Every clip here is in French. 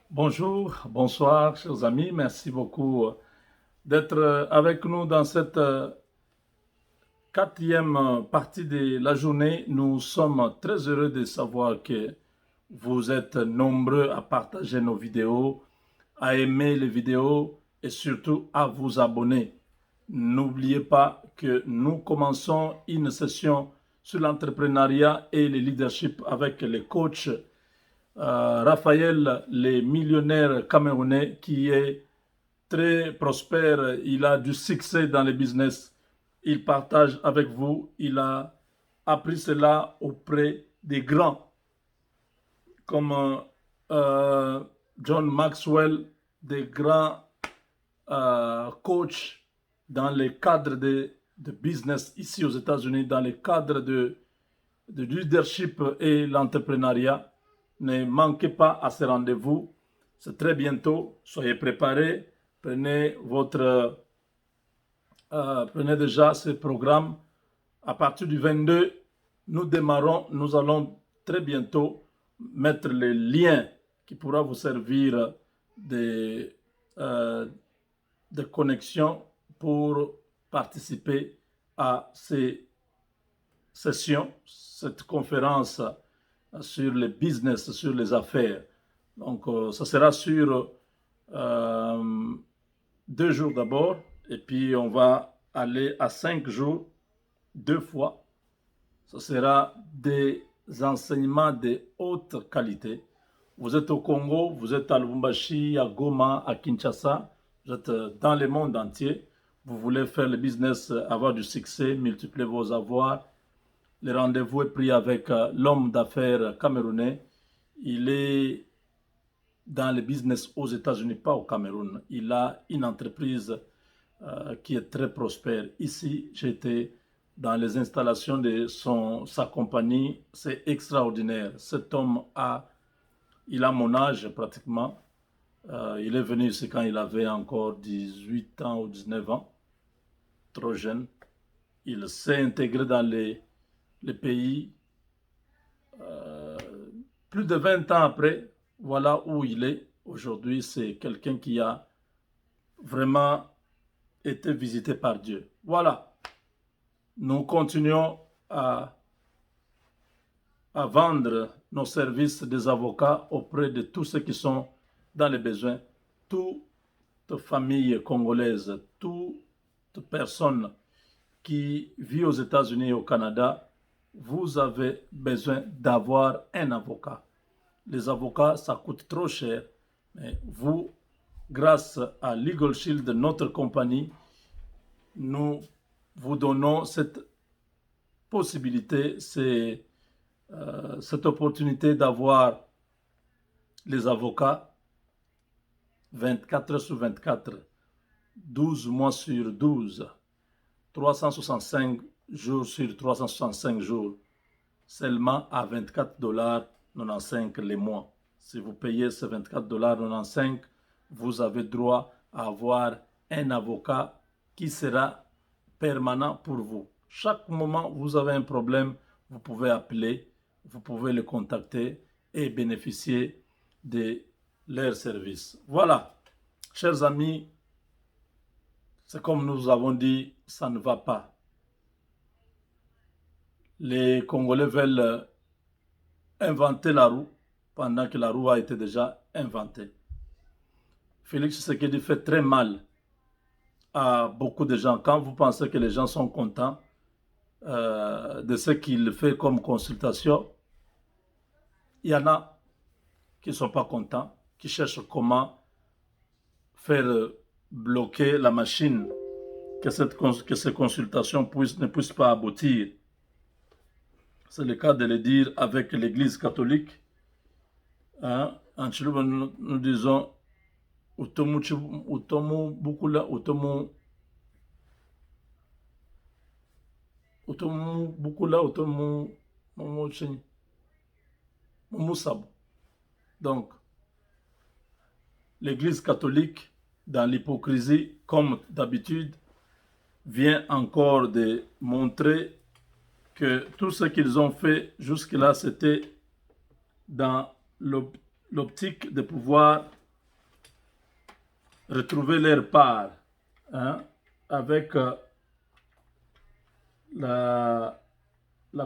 Bonjour, bonsoir, chers amis. Merci beaucoup d'être avec nous dans cette quatrième partie de la journée. Nous sommes très heureux de savoir que vous êtes nombreux à partager nos vidéos, à aimer les vidéos et surtout à vous abonner. N'oubliez pas que nous commençons une session sur l'entrepreneuriat et le leadership avec le coach Raphaël, le millionnaire camerounais qui est très prospère. Il a du succès dans le business. Il partage avec vous. Il a appris cela auprès des grands comme John Maxwell, des grands coachs dans les cadres de business ici aux États-Unis, dans les cadres de leadership et l'entrepreneuriat. Ne manquez pas à ce rendez-vous. C'est très bientôt. Soyez préparés. Prenez déjà ce programme. À partir du 22, nous démarrons. Nous allons très bientôt mettre les liens qui pourra vous servir de connexion pour participer à ces sessions, cette conférence sur le business, sur les affaires. Donc, ça sera sur 2 jours d'abord, et puis on va aller à 5 jours, 2 fois. Ce sera des enseignements de haute qualité. Vous êtes au Congo, vous êtes à Lubumbashi, à Goma, à Kinshasa, vous êtes dans le monde entier. Vous voulez faire le business, avoir du succès, multiplier vos avoirs. Le rendez-vous est pris avec l'homme d'affaires camerounais. Il est dans le business aux États-Unis, pas au Cameroun. Il a une entreprise qui est très prospère. Ici, j'étais dans les installations de sa compagnie. C'est extraordinaire. Cet homme il a mon âge pratiquement. Il est venu ici quand il avait encore 18 ans ou 19 ans. Trop jeune. Il s'est intégré dans les pays. Plus de 20 ans après, voilà où il est. Aujourd'hui, c'est quelqu'un qui a vraiment été visité par Dieu. Voilà. Nous continuons à vendre nos services des avocats auprès de tous ceux qui sont dans les besoins. Toute famille congolaise, toute personne qui vit aux États-Unis et au Canada, vous avez besoin d'avoir un avocat. Les avocats, ça coûte trop cher. Mais vous, grâce à Legal Shield, notre compagnie, nous vous donnons cette possibilité, cette opportunité d'avoir les avocats 24 heures sur 24, 12 mois sur 12, 365 jours sur 365 jours, seulement à 24,95 $ les mois. Si vous payez ces 24,95 $, vous avez droit à avoir un avocat qui sera permanent pour vous. Chaque moment où vous avez un problème, vous pouvez appeler, vous pouvez le contacter et bénéficier de leurs services. Voilà, chers amis, c'est comme nous avons dit, ça ne va pas. Les Congolais veulent inventer la roue pendant que la roue a été déjà inventée. Félix Tshisekedi fait très mal à beaucoup de gens. Quand vous pensez que les gens sont contents de ce qu'il fait comme consultation, il y en a qui ne sont pas contents, qui cherchent comment faire bloquer la machine, que ces consultations ne puissent pas aboutir. C'est le cas de le dire avec l'Église catholique. Hein? En Chiluba, nous disons utomu bukula utomu bukula utomu musab. Donc, l'Église catholique, dans l'hypocrisie, comme d'habitude, vient encore de montrer que tout ce qu'ils ont fait jusque-là, c'était dans l'optique de pouvoir retrouver leur part, hein, avec la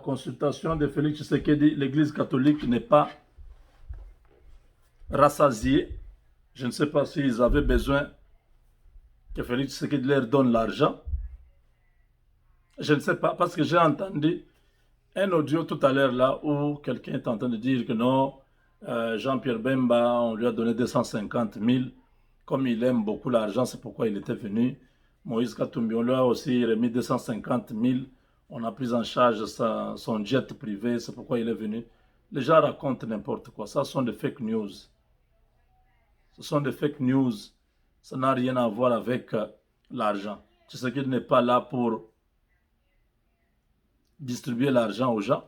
consultation de Félix Tshisekedi. L'Église catholique n'est pas rassasiée. Je ne sais pas s'ils avaient besoin que Félix Tshisekedi leur donne l'argent. Je ne sais pas, parce que j'ai entendu un audio tout à l'heure là où quelqu'un est en train de dire que non, Jean-Pierre Bemba, on lui a donné 250 000. Comme il aime beaucoup l'argent, c'est pourquoi il était venu. Moïse Katumbi, on lui a aussi remis 250 000. On a pris en charge son jet privé, c'est pourquoi il est venu. Les gens racontent n'importe quoi. Ça sont des fake news. Ce sont des fake news. Ça n'a rien à voir avec l'argent. Tu sais qu'il n'est pas là pour distribuer l'argent aux gens.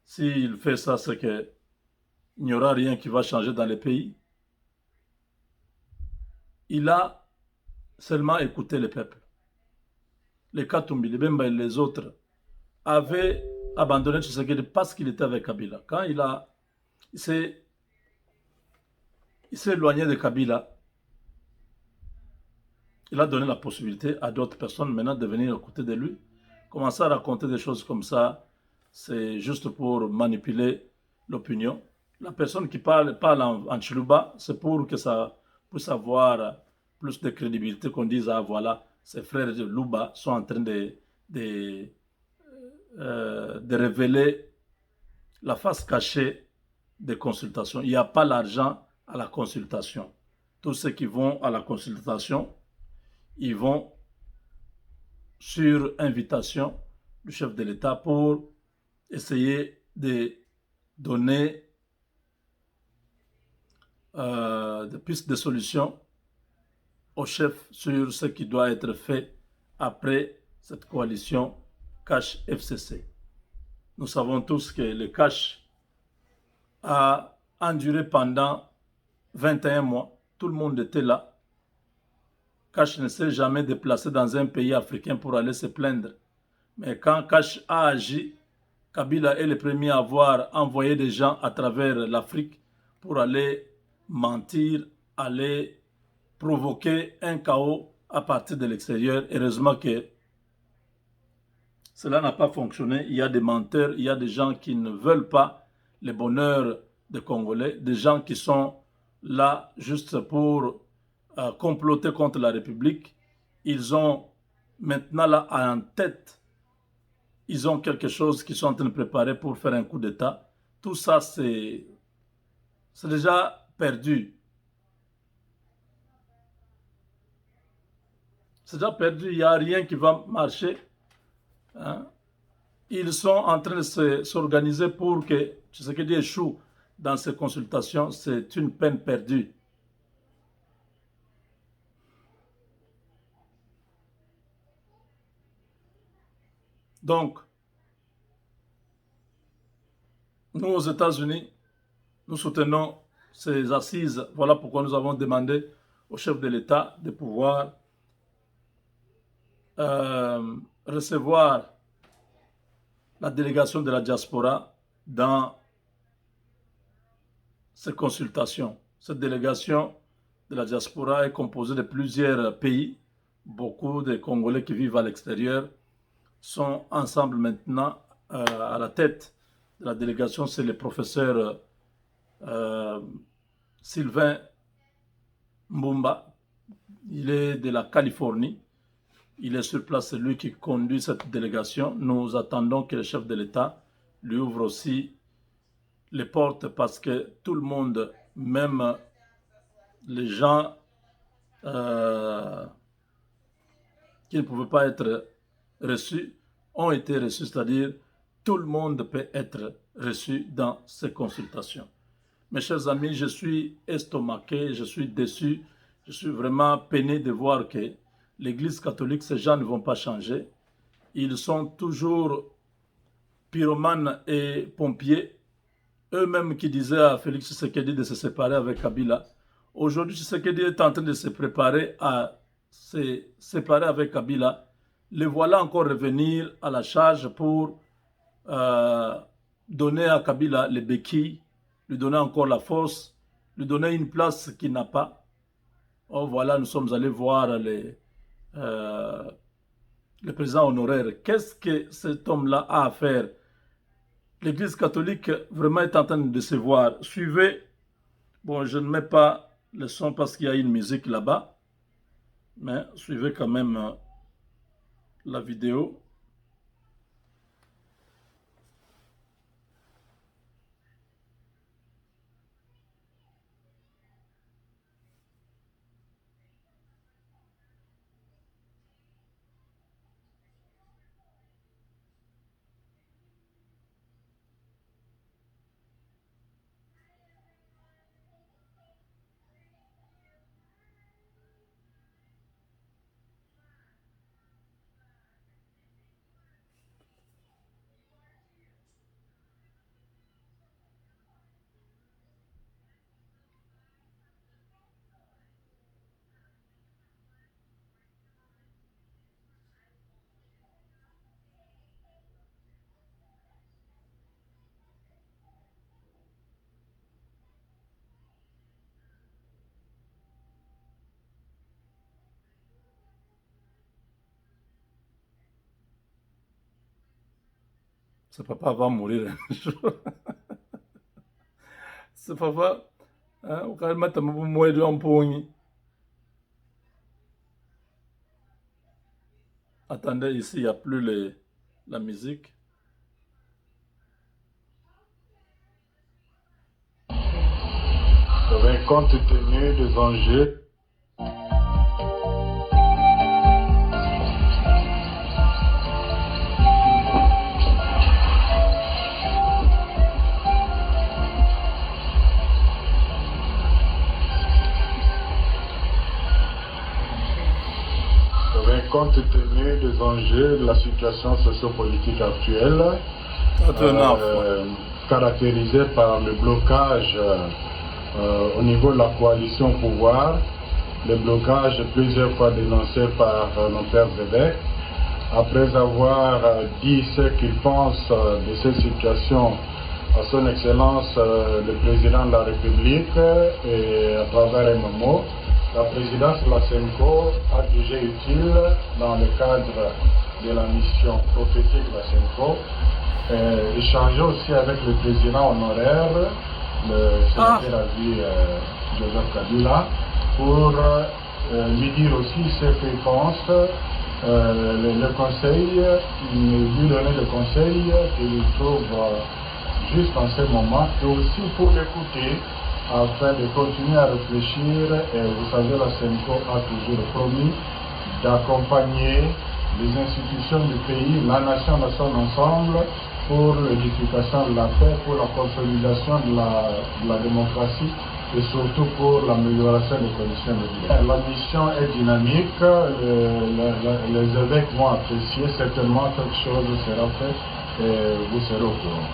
S'il fait ça, c'est qu'il n'y aura rien qui va changer dans les pays. Il a seulement écouté le peuple. Les Katumbi, les Bemba et les autres avaient abandonné Tshisekedi parce qu'il était avec Kabila. Quand il s'est éloigné de Kabila, il a donné la possibilité à d'autres personnes maintenant de venir à côté de lui. Commencer à raconter des choses comme ça, c'est juste pour manipuler l'opinion. La personne qui parle en Chiluba, c'est pour que ça puisse avoir plus de crédibilité, qu'on dise, ah voilà, ces frères de Luba sont en train de révéler la face cachée des consultations. Il n'y a pas l'argent à la consultation. Tous ceux qui vont à la consultation, ils vont sur invitation du chef de l'État pour essayer de donner des pistes de solutions au chef sur ce qui doit être fait après cette coalition Cash-FCC. Nous savons tous que le Cash a enduré pendant 21 mois. Tout le monde était là. Cash ne s'est jamais déplacé dans un pays africain pour aller se plaindre. Mais quand Cash a agi, Kabila est le premier à avoir envoyé des gens à travers l'Afrique pour aller mentir, aller provoquer un chaos à partir de l'extérieur. Heureusement que cela n'a pas fonctionné. Il y a des menteurs, il y a des gens qui ne veulent pas le bonheur des Congolais, des gens qui sont là juste pour comploter contre la République. Ils ont maintenant là en tête, ils ont quelque chose qu'ils sont en train de préparer pour faire un coup d'État. Tout ça, c'est déjà perdu. C'est déjà perdu, il n'y a rien qui va marcher. Hein? Ils sont en train de s'organiser pour que Tshisekedi échoue dans ces consultations. C'est une peine perdue. Donc, nous aux États-Unis, nous soutenons ces assises. Voilà pourquoi nous avons demandé au chef de l'État de pouvoir recevoir la délégation de la diaspora dans ces consultations. Cette délégation de la diaspora est composée de plusieurs pays. Beaucoup de Congolais qui vivent à l'extérieur sont ensemble maintenant à la tête de la délégation. C'est le professeur Sylvain Mbumba. Il est de la Californie. Il est sur place, c'est lui qui conduit cette délégation. Nous attendons que le chef de l'État lui ouvre aussi les portes parce que tout le monde, même les gens qui ne pouvaient pas être reçus, ont été reçus, c'est-à-dire tout le monde peut être reçu dans ces consultations. Mes chers amis, je suis estomaqué, je suis déçu, je suis vraiment peiné de voir que l'Église catholique, ces gens ne vont pas changer. Ils sont toujours pyromanes et pompiers. Eux-mêmes qui disaient à Félix Tshisekedi de se séparer avec Kabila. Aujourd'hui, Tshisekedi est en train de se préparer à se séparer avec Kabila. Les voilà encore revenir à la charge pour donner à Kabila les béquilles, lui donner encore la force, lui donner une place qu'il n'a pas. Oh voilà, nous sommes allés voir le président honoraire. Qu'est-ce que cet homme-là a à faire? L'Église catholique vraiment est en train de se voir. Suivez. Bon, je ne mets pas le son parce qu'il y a une musique là-bas, mais suivez quand même la vidéo. Ce papa va mourir un jour. Ce papa, hein, quand même, mourir en pogni. Attendez, ici, il n'y a plus la musique. Compte tenu des enjeux, de la situation sociopolitique actuelle, caractérisée par le blocage au niveau de la coalition au pouvoir, le blocage plusieurs fois dénoncé par nos pères évêques. Après avoir dit ce qu'ils pensent de cette situation à son Excellence le Président de la République et à travers MMO, la présidence de la SENCO a jugé utile, dans le cadre de la mission prophétique de la SENCO, échanger aussi avec le président honoraire, le sénateur à vie Joseph Kabila, pour lui dire aussi ce qu'il pense, le conseil, lui donner le conseil qu'il trouve juste en ce moment, et aussi pour l'écouter, afin de continuer à réfléchir. Et vous savez, la SENCO a toujours promis d'accompagner les institutions du pays, la nation dans son ensemble, pour l'édification de la paix, pour la consolidation de la démocratie et surtout pour l'amélioration des conditions de vie. La mission est dynamique, les évêques vont apprécier, certainement quelque chose sera fait et vous serez au courant.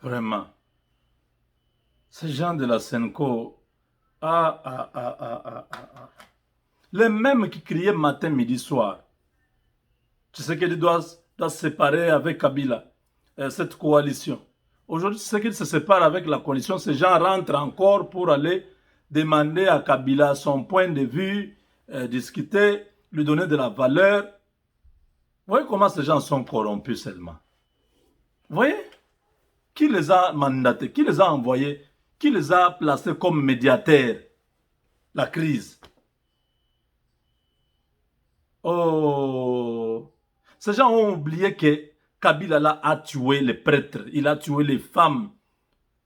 Vraiment. Ces gens de la SENCO, les mêmes qui criaient matin, midi, soir. Tu sais qu'ils doivent se séparer avec Kabila, cette coalition. Aujourd'hui, tu sais qu'ils se séparent avec la coalition. Ces gens rentrent encore pour aller demander à Kabila son point de vue, discuter, lui donner de la valeur. Vous voyez comment ces gens sont corrompus seulement. Vous voyez? Qui les a mandatés? Qui les a envoyés? Qui les a placés comme médiateurs? La crise. Oh! Ces gens ont oublié que Kabila là a tué les prêtres, il a tué les femmes,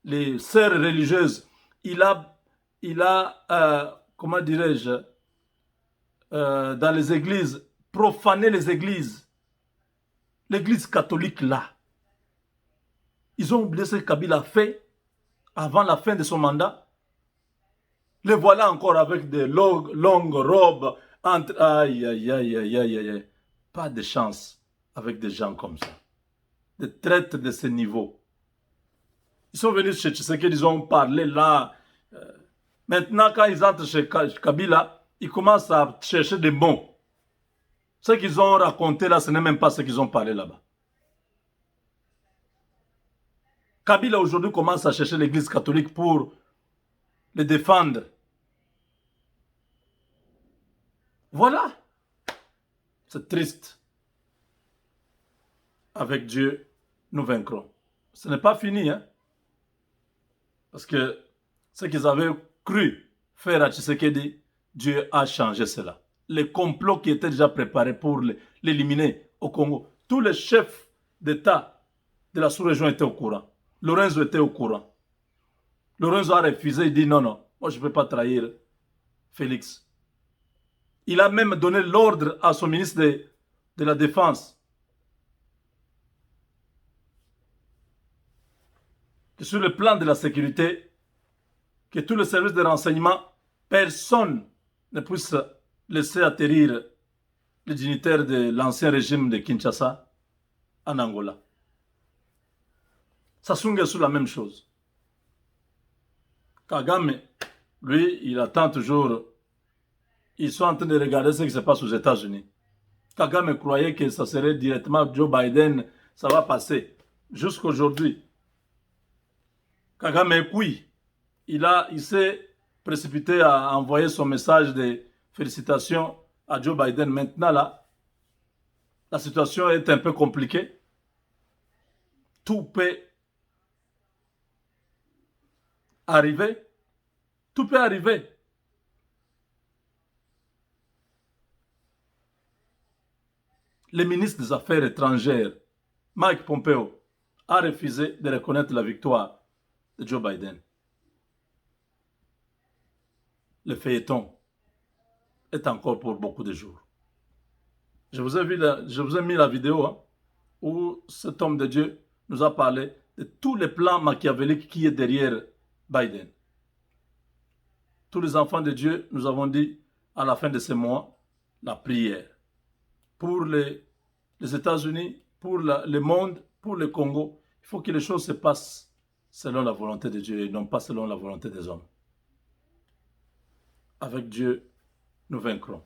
les sœurs religieuses. Il a comment dirais-je, dans les églises, profané les églises. L'église catholique là. Ils ont oublié ce que Kabila a fait avant la fin de son mandat. Les voilà encore avec des longues robes. Aïe, aïe, aïe, aïe, aïe, aïe. Pas de chance avec des gens comme ça. de traite de ce niveau. Ils sont venus chez Tshisekedi, ils ont parlé là. Maintenant, quand ils entrent chez Kabila, ils commencent à chercher des mots. Ce qu'ils ont raconté là, ce n'est même pas ce qu'ils ont parlé là-bas. Kabila aujourd'hui commence à chercher l'église catholique pour les défendre. Voilà. C'est triste. Avec Dieu, nous vaincrons. Ce n'est pas fini, hein. Parce que ce qu'ils avaient cru faire à Tshisekedi, Dieu a changé cela. Les complots qui étaient déjà préparés pour l'éliminer au Congo, tous les chefs d'État de la sous-région étaient au courant. Lorenzo était au courant. Lorenzo a refusé, il dit non, non, moi je ne peux pas trahir Félix. Il a même donné l'ordre à son ministre de la Défense que sur le plan de la sécurité, que tous les services de renseignement, personne ne puisse laisser atterrir les dignitaires de l'ancien régime de Kinshasa en Angola. Sassou Nguesso, la même chose. Kagame, lui, il attend toujours. Ils sont en train de regarder ce qui se passe aux États-Unis. Kagame croyait que ça serait directement Joe Biden, ça va passer. Jusqu'aujourd'hui, Kagame, oui, il s'est précipité à envoyer son message de félicitations à Joe Biden. Maintenant, là, la situation est un peu compliquée. Tout peut arriver. Tout peut arriver. Le ministre des Affaires étrangères, Mike Pompeo, a refusé de reconnaître la victoire de Joe Biden. Le feuilleton est encore pour beaucoup de jours. Je vous ai mis la vidéo hein, où cet homme de Dieu nous a parlé de tous les plans machiavéliques qui est derrière Biden. Tous les enfants de Dieu, nous avons dit à la fin de ce mois, la prière. Pour les États-Unis, pour le monde, pour le Congo, il faut que les choses se passent selon la volonté de Dieu et non pas selon la volonté des hommes. Avec Dieu, nous vaincrons.